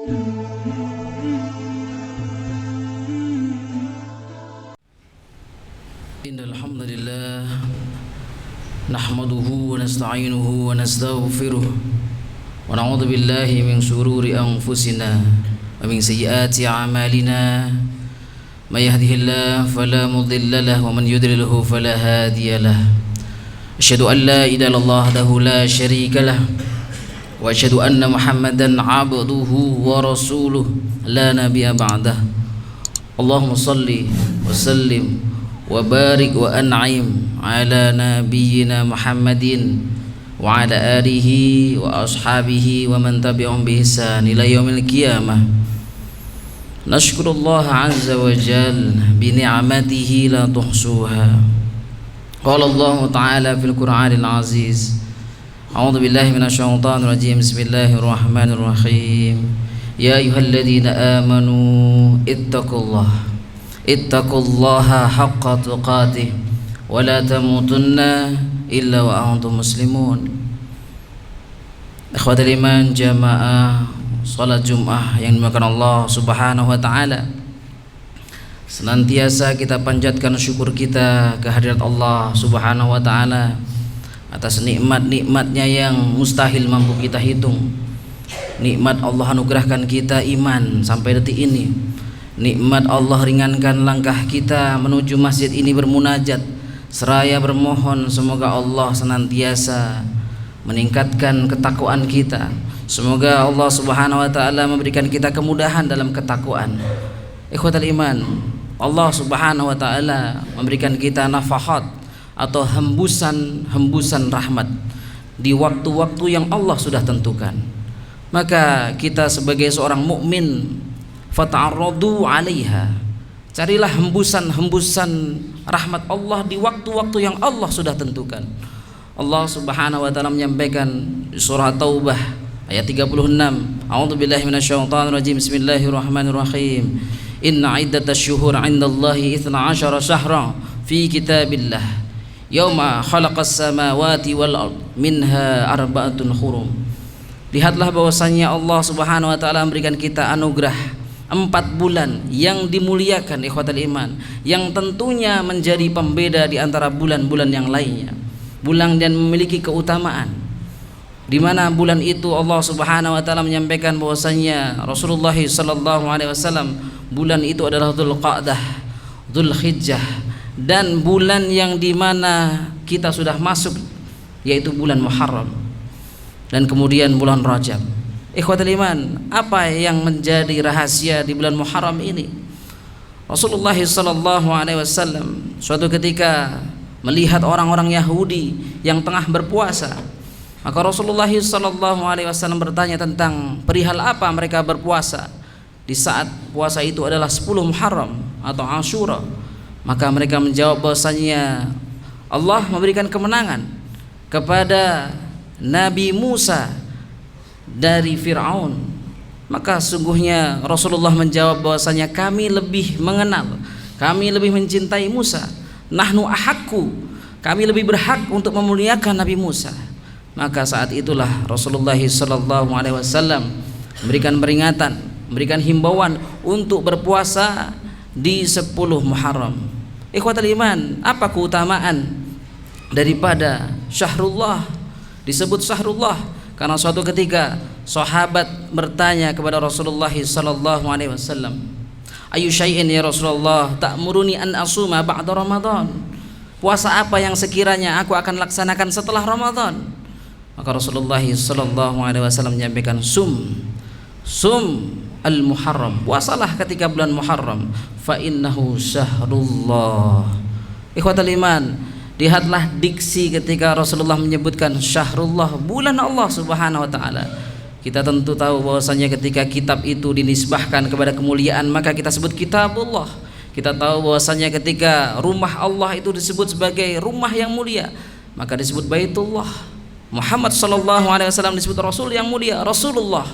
Innal hamdalillah nahmaduhu wa nasta'inuhu wa nastaghfiruh wa na'udzu billahi min shururi anfusina wa min sayyiati a'malina may yahdihillahu fala mudilla lahu wa man yudlilhu fala hadiya lahu asyhadu an la ilaha illallah wahdahu la syarika lahu wa asyhadu anna muhammadan 'abduhu wa rasuluh la nabiyya ba'dah. Allahumma shalli wa sallim wa barik wa an'im ala nabiyyina Muhammadin wa ala alihi wa ashabihi wa man tabi'ahum bi ihsan ila yaumil qiyamah. Nashkurullaha azza wa jal bi ni'matihi la tuhsuha. Qala Allah ta'ala fil Qur'anil aziz. A'udzu billahi minasy syaithanir rajim. Bismillahirrahmanirrahim. Ya ayyuhalladzina amanu ittaqullaha haqqa tuqatih wa la tamutunna illa wa antum muslimun. Ikhwatul iman, jamaah salat Jumat yang dimuliakan Allah Subhanahu wa taala. Senantiasa kita panjatkan syukur kita kehadirat Allah Subhanahu wa taala atas nikmat-nikmatnya yang mustahil mampu kita hitung. Nikmat Allah anugerahkan kita iman sampai detik ini. Nikmat Allah ringankan langkah kita menuju masjid ini bermunajat seraya bermohon semoga Allah senantiasa meningkatkan ketakwaan kita. Semoga Allah Subhanahu wa taala memberikan kita kemudahan dalam ketakwaan. Ikhwatul iman, Allah Subhanahu wa taala memberikan kita nafahat atau hembusan rahmat di waktu-waktu yang Allah sudah tentukan. Maka kita sebagai seorang mukmin fata'arradu 'alaiha, carilah hembusan rahmat Allah di waktu-waktu yang Allah sudah tentukan. Allah Subhanahu wa taala menyampaikan di surah Taubah ayat 36, a'udzubillahi minasyaitonir rajim. Bismillahirrahmanirrahim. Inna 'iddatasy syuhur 'indallahi 12 syahra fi kitabillah yauma khalaqas samawati wal ard minha arba'atun hurum. Lihatlah bahwasanya Allah Subhanahu wa taala memberikan kita anugerah 4 bulan yang dimuliakan, ikhwatul iman, yang tentunya menjadi pembeda di antara bulan-bulan yang lainnya. Bulan yang memiliki keutamaan, di mana bulan itu Allah Subhanahu wa taala menyampaikan bahwasanya Rasulullah sallallahu alaihi wasallam bulan itu adalah Dzulqa'dah, Dzulhijjah, dan bulan yang di mana kita sudah masuk yaitu bulan Muharram dan kemudian bulan Rajab. Ikhwatul iman, apa yang menjadi rahasia di bulan Muharram ini? Rasulullah sallallahu alaihi wasallam suatu ketika melihat orang-orang Yahudi yang tengah berpuasa, maka Rasulullah sallallahu alaihi wasallam bertanya tentang perihal apa mereka berpuasa di saat puasa itu adalah 10 Muharram atau Asyura. Maka mereka menjawab bahwasanya Allah memberikan kemenangan kepada Nabi Musa dari Fir'aun. Maka sungguhnya Rasulullah menjawab bahwasanya kami lebih mengenal, kami lebih mencintai Musa. Nahnu ahakku, kami lebih berhak untuk memuliakan Nabi Musa. Maka saat itulah Rasulullah sallallahu alaihi wasallam memberikan peringatan, memberikan himbauan untuk berpuasa di 10 Muharram. Ikhwatul iman, apa keutamaan daripada Syahrullah disebut Syahrullah? Karena suatu ketika sahabat bertanya kepada Rasulullah sallallahu alaihi wasallam, "Ayu syai'in ya Rasulullah ta'muruni an asuma ba'da Ramadan?" Puasa apa yang sekiranya aku akan laksanakan setelah Ramadan? Maka Rasulullah sallallahu alaihi wasallam menyampaikan sum al-Muharram, puasalah ketika bulan Muharram, fa innahu syahrullah. Ikhwatul iman, lihatlah diksi ketika Rasulullah menyebutkan syahrullah, bulan Allah Subhanahu wa taala. Kita tentu tahu bahwasanya ketika kitab itu dinisbahkan kepada kemuliaan maka kita sebut kitabullah. Kita tahu bahwasanya ketika rumah Allah itu disebut sebagai rumah yang mulia maka disebut Baitullah. Muhammad sallallahu alaihi wasallam disebut Rasul yang mulia, Rasulullah,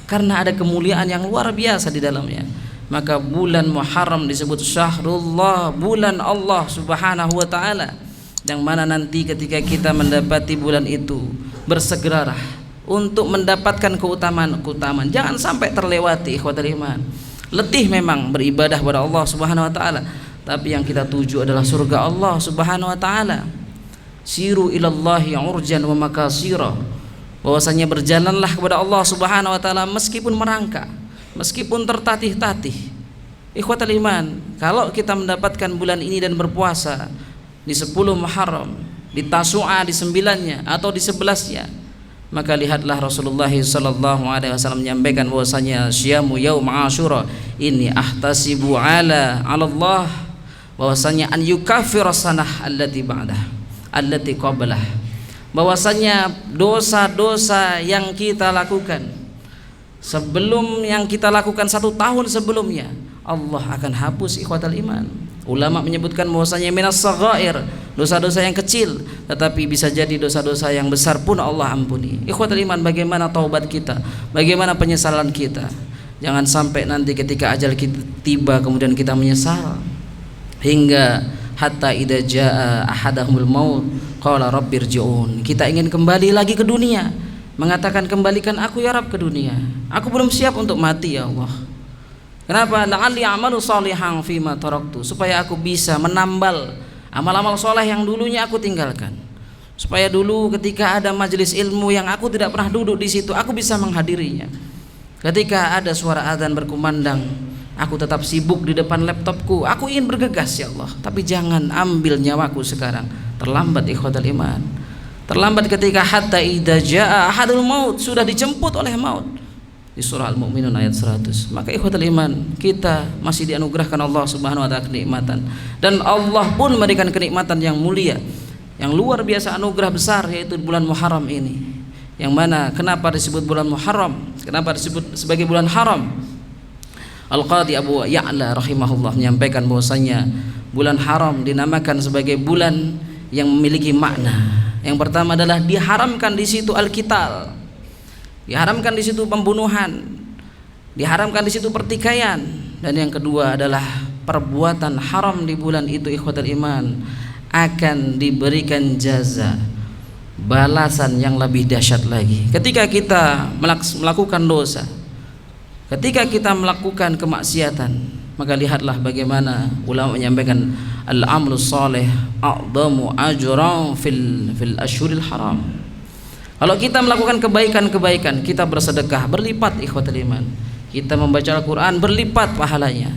karena ada kemuliaan yang luar biasa di dalamnya. Maka bulan Muharram disebut syahrullah, bulan Allah Subhanahu wa taala, yang mana nanti ketika kita mendapati bulan itu bersegeralah untuk mendapatkan keutamaan. Jangan sampai terlewati ikhwatul iman. Letih memang beribadah kepada Allah Subhanahu wa taala, tapi yang kita tuju adalah surga Allah Subhanahu wa taala. Siru ilallahi urjan wa makasira. Bahwasanya berjalanlah kepada Allah Subhanahu wa taala meskipun merangkak, meskipun tertatih-tatih. Ikhwatul iman, kalau kita mendapatkan bulan ini dan berpuasa di 10 Muharram, di Tasu'a di 9-nya atau di 11-nya, maka lihatlah Rasulullah sallallahu alaihi wasallam menyampaikan bahwasanya syiamu yaum Asyura ini ahtasibu ala Allah, bahwasanya an yukaffira sanah allati ba'dah allati qablah, bahwasanya dosa-dosa yang kita lakukan sebelum yang kita lakukan 1 tahun sebelumnya Allah akan hapus ikhwatal iman. Ulama menyebutkan bahwasanya minas saghair, dosa-dosa yang kecil, tetapi bisa jadi dosa-dosa yang besar pun Allah ampuni. Ikhwatal iman, bagaimana taubat kita? Bagaimana penyesalan kita? Jangan sampai nanti ketika ajal kita tiba kemudian kita menyesal. Hingga hatta idza jaa ahadahumul maut qala rabbirji'un. Kita ingin kembali lagi ke dunia, mengatakan kembalikan aku ya Rabb ke dunia. Aku belum siap untuk mati ya Allah. Kenapa? La'alli a'malu shalihan fima taraktu, supaya aku bisa menambal amal-amal soleh yang dulunya aku tinggalkan. Supaya dulu ketika ada majelis ilmu yang aku tidak pernah duduk di situ, aku bisa menghadirinya. Ketika ada suara azan berkumandang, aku tetap sibuk di depan laptopku. Aku ingin bergegas ya Allah, tapi jangan ambil nyawaku sekarang. Terlambat ikhwatul iman. Terlambat ketika hatta idza jaa ahadul maut, sudah dijemput oleh maut. Di surah Al-Mu'minun ayat 100. Maka ikhwatul iman, kita masih dianugerahkan Allah Subhanahu wa taala kenikmatan, dan Allah pun memberikan kenikmatan yang mulia, yang luar biasa, anugerah besar, yaitu bulan Muharram ini. Yang mana kenapa disebut bulan Muharram? Kenapa disebut sebagai bulan haram? Al-Qadhi Abu Ya'la rahimahullah menyampaikan bahwasanya bulan haram dinamakan sebagai bulan yang memiliki makna. Yang pertama adalah diharamkan di situ al-qital. Diharamkan di situ pembunuhan, diharamkan di situ pertikaian, dan yang kedua adalah perbuatan haram di bulan itu ikhwatul iman akan diberikan jaza, balasan yang lebih dahsyat lagi. Ketika kita melakukan dosa, ketika kita melakukan kemaksiatan, maka lihatlah bagaimana ulama menyampaikan al-amlus salih a'dhamu ajran fil ashhuril haram. Kalau kita melakukan kebaikan-kebaikan, kita bersedekah berlipat ikhwatul iman. Kita membaca Al-Quran berlipat pahalanya.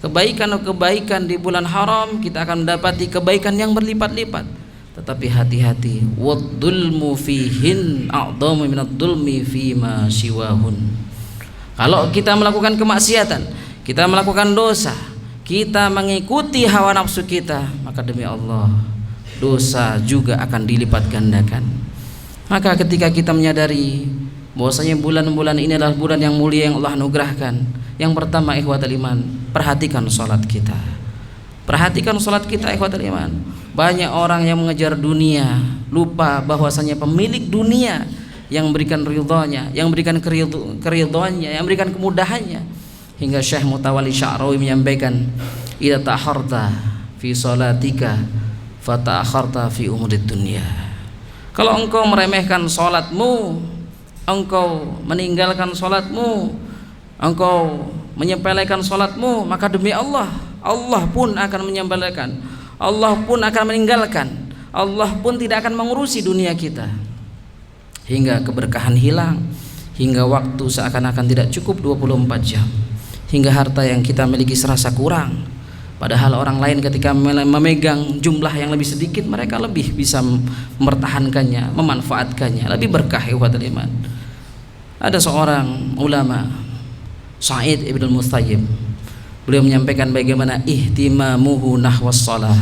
Kebaikan-kebaikan di bulan haram kita akan mendapati kebaikan yang berlipat-lipat. Tetapi hati-hati, wad-dhulmu fihin a'dhamu minad-dhulmi fima siwahun. Kalau kita melakukan kemaksiatan, kita melakukan dosa, kita mengikuti hawa nafsu kita, maka demi Allah dosa juga akan dilipat gandakan. Maka ketika kita menyadari bahwasanya bulan-bulan ini adalah bulan yang mulia yang Allah anugerahkan, yang pertama ikhwatul iman, perhatikan salat kita. Perhatikan salat kita ikhwatul iman. Banyak orang yang mengejar dunia, lupa bahwasanya pemilik dunia yang memberikan ridhonya, yang memberikan keridhoannya, yang memberikan kemudahannya. Hingga Syekh Mutawalli Sya'rawi menyampaikan, idza ta'akharta fi salatika fa ta'akharta fi umurid dunya. Kalau engkau meremehkan sholatmu, engkau meninggalkan sholatmu, engkau menyepelekan sholatmu, maka demi Allah, Allah pun akan menyepelekan, Allah pun akan meninggalkan, Allah pun tidak akan mengurusi dunia kita. Hingga keberkahan hilang, hingga waktu seakan-akan tidak cukup 24 jam, hingga harta yang kita miliki serasa kurang. Padahal orang lain ketika memegang jumlah yang lebih sedikit, mereka lebih bisa mempertahankannya, memanfaatkannya, lebih berkah ikhwatul iman. Ada seorang ulama, Sa'id ibn al-Musayyib, beliau menyampaikan bagaimana ihtimamuhu nahwas shalah,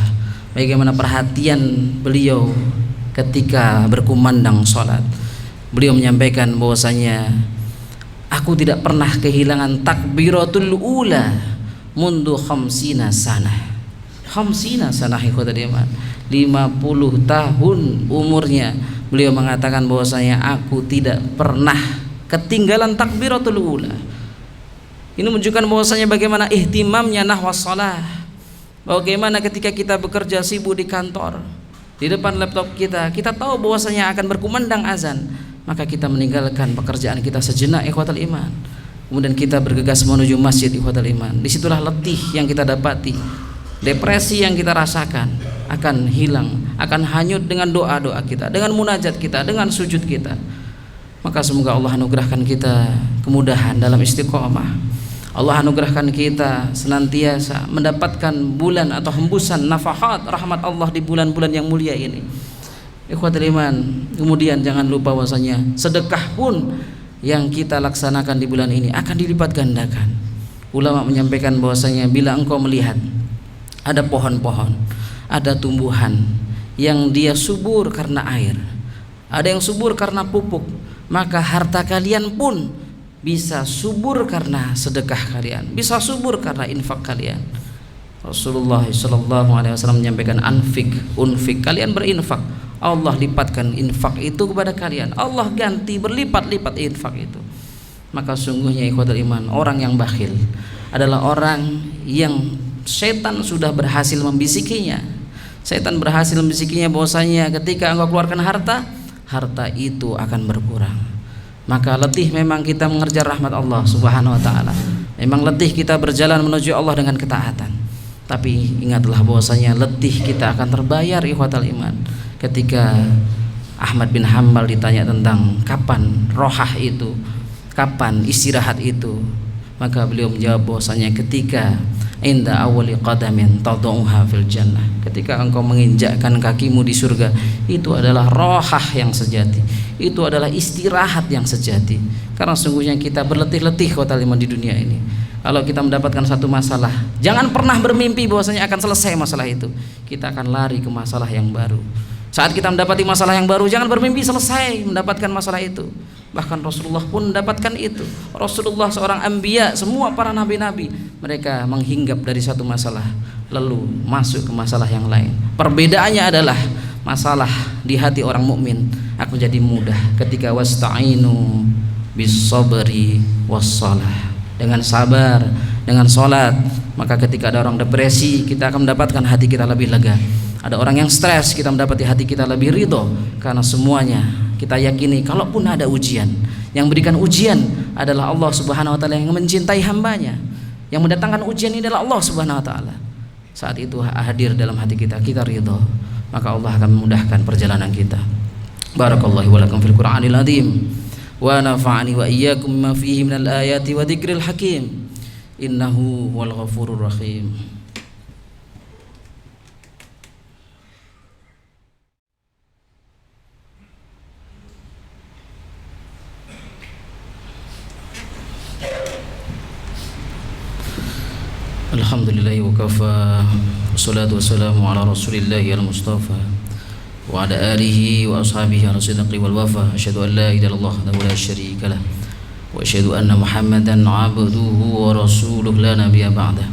bagaimana perhatian beliau ketika berkumandang salat. Beliau menyampaikan bahwasanya aku tidak pernah kehilangan takbiratul ula mundu khamsina sanah. Khamsina sanah ikhwatul iman, 50 tahun umurnya. Beliau mengatakan bahwasanya aku tidak pernah ketinggalan takbiratul ula. Ini menunjukkan bahwasanya bagaimana ihtimamnya nahwas shalah. Bagaimana ketika kita bekerja sibuk di kantor, di depan laptop kita, kita tahu bahwasanya akan berkumandang azan, maka kita meninggalkan pekerjaan kita sejenak ikhwatal iman, kemudian kita bergegas menuju masjid ikhwatal iman. Disitulah letih yang kita dapati, depresi yang kita rasakan akan hilang, akan hanyut dengan doa-doa kita, dengan munajat kita, dengan sujud kita. Maka semoga Allah anugerahkan kita kemudahan dalam istiqomah. Allah anugerahkan kita senantiasa mendapatkan bulan atau hembusan nafahat rahmat Allah di bulan-bulan yang mulia ini. Ikhwatul iman, kemudian jangan lupa bahwasanya sedekah pun yang kita laksanakan di bulan ini akan dilipat gandakan. Ulama menyampaikan bahwasanya bila engkau melihat ada pohon-pohon, ada tumbuhan yang dia subur karena air, ada yang subur karena pupuk, maka harta kalian pun bisa subur karena sedekah kalian, bisa subur karena infak kalian. Rasulullah SAW menyampaikan unfik, kalian berinfak, Allah lipatkan infak itu kepada kalian, Allah ganti berlipat-lipat infak itu. Maka sungguhnya ikhwatul iman, orang yang bakhil adalah orang yang setan sudah berhasil membisikinya. Setan berhasil membisikinya bahwasanya ketika engkau keluarkan harta itu akan berkurang. Maka letih memang kita mengejar rahmat Allah Subhanahu wa taala. Memang letih kita berjalan menuju Allah dengan ketaatan. Tapi ingatlah bahwasanya letih kita akan terbayar ikhwatal iman. Ketika Ahmad bin Hanbal ditanya tentang kapan rohah itu, kapan istirahat itu, maka beliau menjawab bahwasanya ketika inda awali qadamin tad'uha fil jannah, ketika engkau menginjakkan kakimu di surga, itu adalah rohah yang sejati, itu adalah istirahat yang sejati. Karena sungguhnya kita berletih-letih kota lima di dunia ini. Kalau kita mendapatkan satu masalah, jangan pernah bermimpi bahwasanya akan selesai masalah itu. Kita akan lari ke masalah yang baru. Saat kita mendapati masalah yang baru, jangan bermimpi selesai mendapatkan masalah itu. Bahkan Rasulullah pun mendapatkan itu. Rasulullah seorang anbiya, semua para nabi-nabi, mereka menghinggap dari satu masalah lalu masuk ke masalah yang lain. Perbedaannya adalah masalah di hati orang mukmin akan menjadi mudah ketika wasta'inu bis-sabri was-shalah. Dengan sabar, dengan sholat, maka ketika ada orang depresi, kita akan mendapatkan hati kita lebih lega. Ada orang yang stres, kita mendapati hati kita lebih ridho. Karena semuanya kita yakini, kalaupun ada ujian, yang berikan ujian adalah Allah Subhanahu wa taala yang mencintai hambanya. Yang mendatangkan ujian ini adalah Allah Subhanahu wa taala. Saat itu hadir dalam hati kita, kita ridho, maka Allah akan memudahkan perjalanan kita. Barakallahu wa lakum fil Qur'anil azim, wa nafa'ani wa iyyakum bima fihi minal ayati wa dzikril hakim, innahu wal ghafurur rahim. Alhamdulillahi wa kafa, wassalatu wassalamu ala rasulillahi al-mustafa wa ala alihi wa ashabihi al-sidqi wal wafa. Asyhadu an la ilaha illallah wa la syarika lah, wa asyhadu anna Muhammadan abduhu wa rasuluhu la nabiyya ba'dah.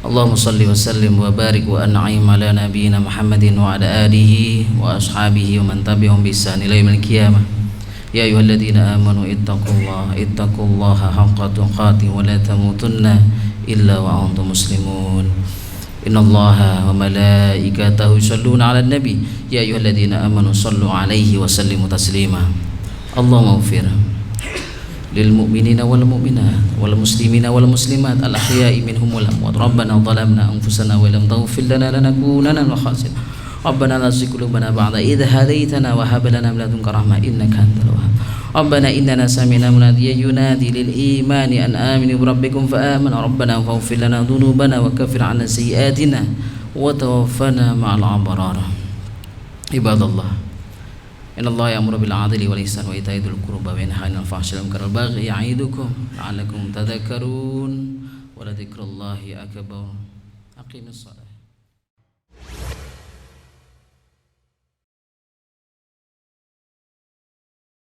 Allahumma salli wa sallim wa barik wa an'im ala nabiyyina Muhammadin wa ala alihi wa ashabihi wa man tabi'ahum bi ihsan ila yaumil qiyamah. Ya ayyuhalladzina amanu ittaqullaha haqqa tuqatih wa la tamutunna illa wa antum muslimun. Innallaha wa malaikatahu yusholluna 'alan nabi ya ayyuhalladzina amanu shallu 'alaihi wa sallimu taslima. Allahumma ighfir lil mu'minina wal mu'minat wal muslimina wal muslimat al ahya'i minhum wal amwat. Rabbana dhalamna anfusana wa lam taghfir lana lanakunanna minal khasirin. Rabbana la tuzigh qulubana ba'da idh hadaytana wa hab lana min ladunka rahmah innaka antal wahhab. Rabbana innana sami'na munadiyan yunadi lil imani an aminu bi rabbikum fa amana. Rabbana faghfir lana dhunubana wa kaffir 'anna sayyi'atina wa tawaffana ma'al abrar. Ibadallah, innallaha ya'muru bil 'adli wal ihsani wa ita'i dzil qurba wa yanha 'anil fahsya'i wal munkari wal baghi ya'idukum la'allakum tadhakkarun wa la dzikrullahi akbar. Aqimis shalah.